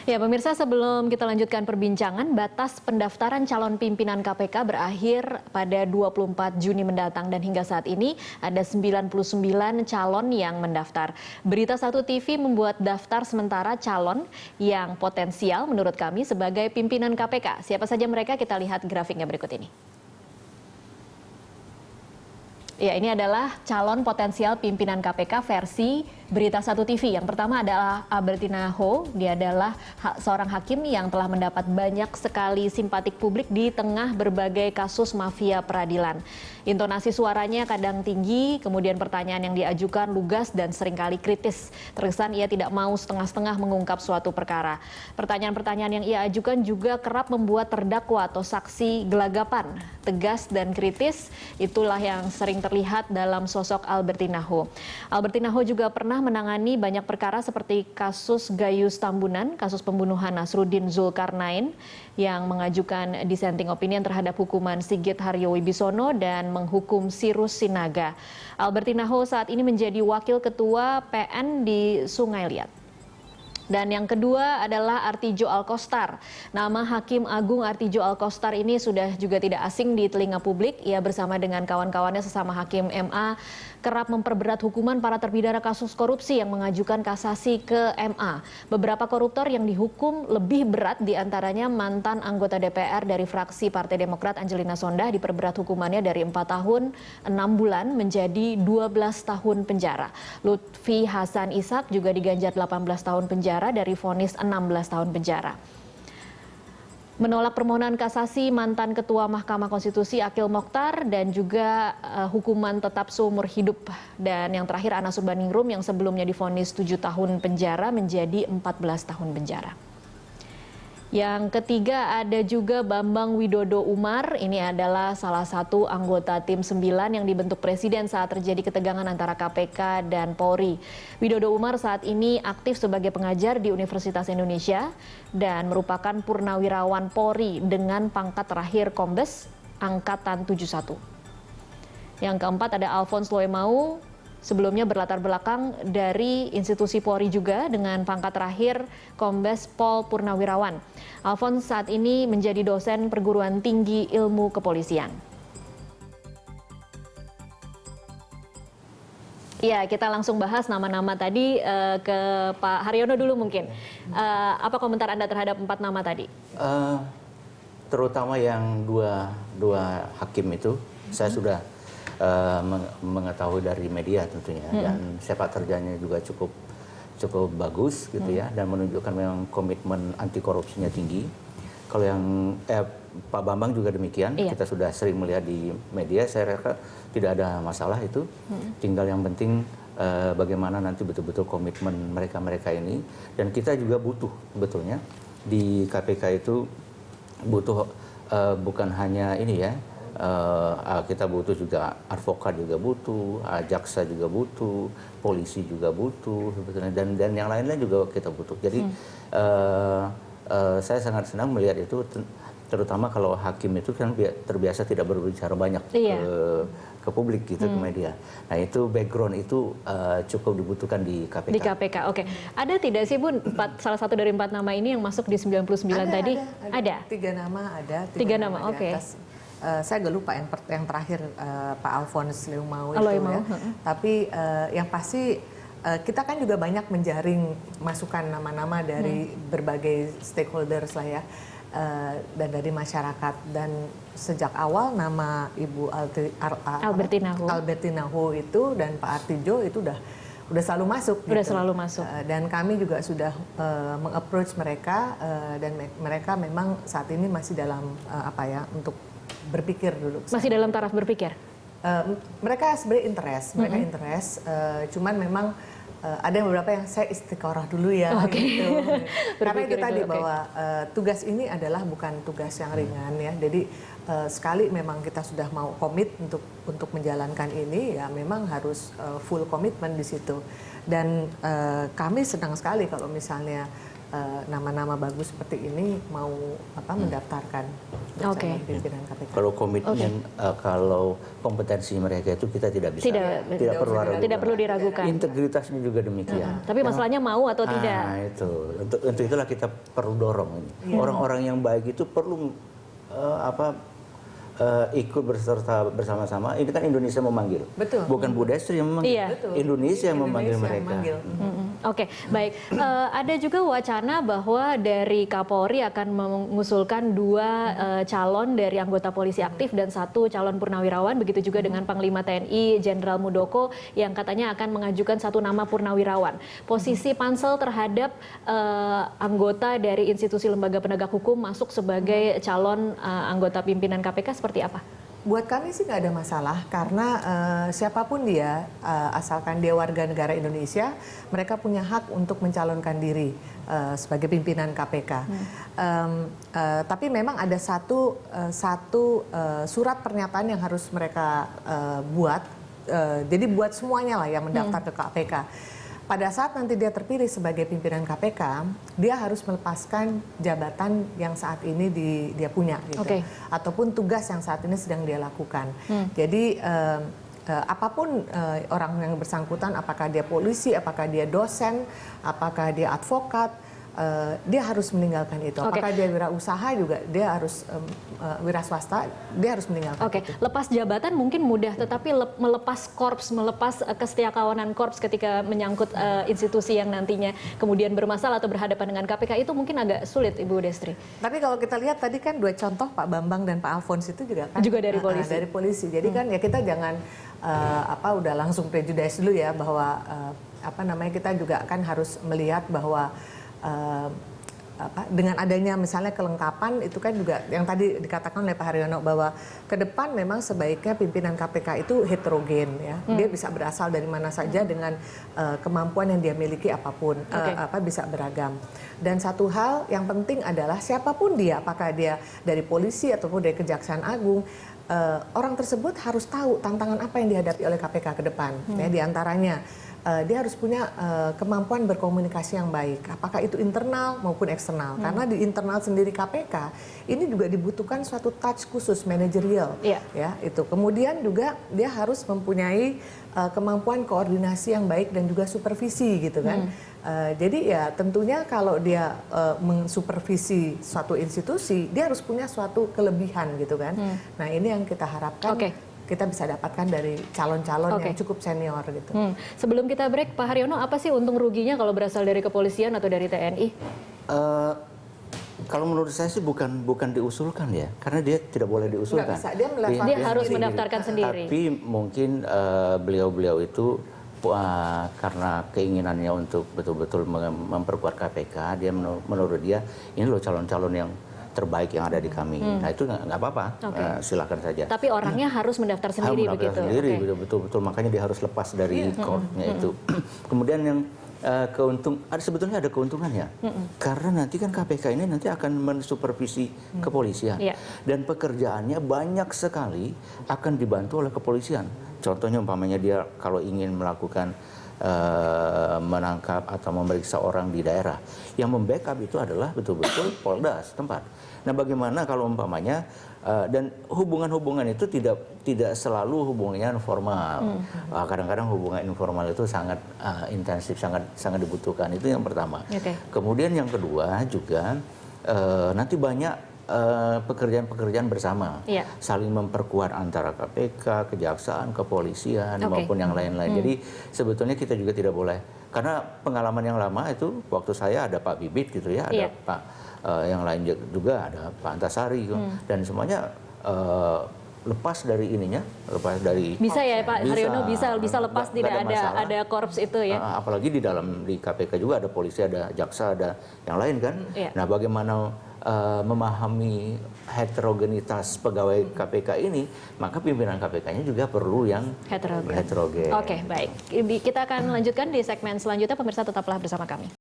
Ya, pemirsa, sebelum kita lanjutkan perbincangan, batas pendaftaran calon pimpinan KPK berakhir pada 24 Juni mendatang dan hingga saat ini ada 99 calon yang mendaftar. Berita Satu TV membuat daftar sementara calon yang potensial menurut kami sebagai pimpinan KPK. Siapa saja mereka? Kita lihat grafiknya berikut ini. Ya, ini adalah calon potensial pimpinan KPK versi Berita Satu TV. Yang pertama adalah Albertina Ho. Dia adalah seorang hakim yang telah mendapat banyak sekali simpatik publik di tengah berbagai kasus mafia peradilan. Intonasi suaranya kadang tinggi, kemudian pertanyaan yang diajukan lugas dan seringkali kritis. Terkesan ia tidak mau setengah-setengah mengungkap suatu perkara. Pertanyaan-pertanyaan yang ia ajukan juga kerap membuat terdakwa atau saksi gelagapan. Tegas dan kritis, itulah yang sering terlihat dalam sosok Albertina Ho. Albertina Ho juga pernah menangani banyak perkara seperti kasus Gayus Tambunan, kasus pembunuhan Nasruddin Zulkarnain yang mengajukan dissenting opinion terhadap hukuman Sigit Haryo Wibisono dan menghukum Sirus Sinaga. Albertina Ho saat ini menjadi wakil ketua PN di Sungai Liat. Dan yang kedua adalah Artijo Alkostar. Nama Hakim Agung Artijo Alkostar ini sudah juga tidak asing di telinga publik. Ia bersama dengan kawan-kawannya sesama Hakim MA kerap memperberat hukuman para terpidana kasus korupsi yang mengajukan kasasi ke MA. Beberapa koruptor yang dihukum lebih berat diantaranya mantan anggota DPR dari fraksi Partai Demokrat Angelina Sondakh diperberat hukumannya dari 4 tahun 6 bulan menjadi 12 tahun penjara. Lutfi Hasan Ishak juga diganjar 18 tahun penjara dari vonis 16 tahun penjara. Menolak permohonan kasasi mantan Ketua Mahkamah Konstitusi Akil Mokhtar dan juga hukuman tetap seumur hidup. Dan yang terakhir Anas Urbaningrum yang sebelumnya divonis 7 tahun penjara menjadi 14 tahun penjara. Yang ketiga ada juga Bambang Widodo Umar. Ini adalah salah satu anggota tim 9 yang dibentuk Presiden saat terjadi ketegangan antara KPK dan Polri. Widodo Umar saat ini aktif sebagai pengajar di Universitas Indonesia dan merupakan purnawirawan Polri dengan pangkat terakhir Kombes Angkatan 71. Yang keempat ada Alphonse Loemau. Sebelumnya berlatar belakang dari institusi Polri juga dengan pangkat terakhir Kombes Pol Purnawirawan. Alphonse saat ini menjadi dosen perguruan tinggi ilmu kepolisian. Ya, kita langsung bahas nama-nama tadi ke Pak Haryono dulu mungkin. Apa komentar Anda terhadap 4 nama tadi? Terutama yang dua hakim itu, saya sudah mengetahui dari media tentunya, dan sepak terjangnya juga cukup bagus gitu ya, dan menunjukkan memang komitmen anti korupsinya tinggi. Kalau yang Pak Bambang juga demikian, kita sudah sering melihat di media, saya rasa tidak ada masalah itu. Tinggal yang penting bagaimana nanti betul-betul komitmen mereka ini, dan kita juga butuh betulnya di KPK itu butuh bukan hanya ini ya. Kita butuh juga advokat juga butuh, jaksa juga butuh, polisi juga butuh, dan yang lain-lain juga kita butuh. Jadi saya sangat senang melihat itu, terutama kalau hakim itu kan terbiasa tidak berbicara banyak ke publik gitu, ke media. Nah itu background itu cukup dibutuhkan di KPK. Di KPK, oke. Ada tidak sih Bu, salah satu dari 4 nama ini yang masuk di 99 tadi? Ada. 3 nama ada. 3 nama, oke. Saya agak lupa yang terakhir Pak Alphonse Loemau itu ya. Tapi yang pasti kita kan juga banyak menjaring masukan nama-nama dari berbagai stakeholders lah ya, dan dari masyarakat. Dan sejak awal nama Ibu Albertina Ho itu dan Pak Artijo itu udah selalu masuk. Udah selalu masuk. Dan kami juga sudah meng-approach mereka, dan mereka memang saat ini masih dalam untuk berpikir dulu. Masih dalam taraf berpikir? Mereka sebenarnya interest, cuman memang ada beberapa yang saya istiqoroh dulu ya. Gitu. Karena itu tadi bahwa tugas ini adalah bukan tugas yang ringan ya. Jadi sekali memang kita sudah mau komit untuk menjalankan ini, ya memang harus full komitmen di situ. Dan kami senang sekali kalau misalnya nama-nama bagus seperti ini mau mendaftarkan untuk calon pimpinan KPK. Kalau komitmen, kalau kompetensi mereka itu kita tidak bisa, tidak perlu diragukan. Integritasnya juga demikian. Tapi masalahnya mau atau tidak? Nah itu, untuk itulah kita perlu dorong ini. Orang-orang yang baik itu perlu ikut berserta bersama-sama. Ini kan Indonesia memanggil, bukan Bu Destri yang memanggil, Indonesia yang memanggil mereka. Oke, baik. Ada juga wacana bahwa dari Kapolri akan mengusulkan 2 calon dari anggota polisi aktif dan 1 calon purnawirawan. Begitu juga dengan Panglima TNI Jenderal Muldoko yang katanya akan mengajukan 1 nama purnawirawan. Posisi Pansel terhadap anggota dari institusi lembaga penegak hukum masuk sebagai calon anggota pimpinan KPK seperti apa? Buat kami sih nggak ada masalah karena siapapun dia, asalkan dia warga negara Indonesia, mereka punya hak untuk mencalonkan diri sebagai pimpinan KPK. Tapi memang ada satu surat pernyataan yang harus mereka buat. Jadi buat semuanya lah yang mendaftar ke KPK. Pada saat nanti dia terpilih sebagai pimpinan KPK, dia harus melepaskan jabatan yang saat ini dia punya, gitu. Ataupun tugas yang saat ini sedang dia lakukan. Jadi apapun orang yang bersangkutan, apakah dia polisi, apakah dia dosen, apakah dia advokat, dia harus meninggalkan itu. Apakah dia wirausaha juga, dia harus wira swasta, dia harus meninggalkan itu. Lepas jabatan mungkin mudah, tetapi melepas korps, melepas kesetiakawanan korps ketika menyangkut institusi yang nantinya kemudian bermasalah atau berhadapan dengan KPK itu mungkin agak sulit, Ibu Destri. Tapi kalau kita lihat tadi kan 2 contoh, Pak Bambang dan Pak Alfons itu juga kan dari polisi. Dari polisi. Jadi kan ya kita jangan udah langsung prejudice dulu ya bahwa kita juga kan harus melihat bahwa dengan adanya misalnya kelengkapan itu kan juga yang tadi dikatakan oleh Pak Haryono bahwa ke depan memang sebaiknya pimpinan KPK itu heterogen ya. Dia bisa berasal dari mana saja dengan kemampuan yang dia miliki apapun, bisa beragam. Dan satu hal yang penting adalah siapapun dia, apakah dia dari polisi ataupun dari Kejaksaan Agung, orang tersebut harus tahu tantangan apa yang dihadapi oleh KPK ke depan. Ya, di antaranya dia harus punya kemampuan berkomunikasi yang baik, apakah itu internal maupun eksternal. Karena di internal sendiri KPK ini juga dibutuhkan suatu touch khusus manajerial, ya itu. Kemudian juga dia harus mempunyai kemampuan koordinasi yang baik dan juga supervisi, gitu kan. Jadi ya tentunya kalau dia mensupervisi suatu institusi, dia harus punya suatu kelebihan, gitu kan. Nah ini yang kita harapkan. Kita bisa dapatkan dari calon-calon yang cukup senior gitu. Sebelum kita break, Pak Haryono, apa sih untung ruginya kalau berasal dari kepolisian atau dari TNI? Kalau menurut saya sih bukan diusulkan ya, karena dia tidak boleh diusulkan. Nggak bisa, dia harus mendaftarkan sendiri. Tapi mungkin beliau-beliau itu karena keinginannya untuk betul-betul memperkuat KPK, dia menurut dia ini loh calon-calon yang terbaik yang ada di kami. Nah itu nggak apa-apa, silakan saja. Tapi orangnya harus mendaftar sendiri, begitu. Sendiri, betul-betul. Makanya dia harus lepas dari korpsnya itu. Kemudian yang sebetulnya ada keuntungannya, karena nanti kan KPK ini nanti akan mensupervisi kepolisian, dan pekerjaannya banyak sekali akan dibantu oleh kepolisian. Contohnya umpamanya dia kalau ingin melakukan menangkap atau memeriksa orang di daerah, yang membackup itu adalah betul-betul Polda setempat. Nah, bagaimana kalau umpamanya dan hubungan-hubungan itu tidak selalu hubungannya formal. Kadang-kadang hubungan informal itu sangat intensif, sangat dibutuhkan. Itu yang pertama. Kemudian yang kedua juga nanti banyak pekerjaan-pekerjaan bersama, saling memperkuat antara KPK, Kejaksaan, Kepolisian maupun yang lain-lain. Jadi sebetulnya kita juga tidak boleh, karena pengalaman yang lama itu waktu saya ada Pak Bibit gitu ya, ada Pak yang lain juga ada Pak Antasari dan semuanya lepas dari ininya, lepas dari bisa ya Pak Haryono, bisa lepas, tidak ada korps itu ya. Apalagi di KPK juga ada polisi, ada jaksa, ada yang lain kan. Nah, bagaimana memahami heterogenitas pegawai KPK ini, maka pimpinan KPK-nya juga perlu yang heterogen. Oke, baik. Kita akan lanjutkan di segmen selanjutnya. Pemirsa tetaplah bersama kami.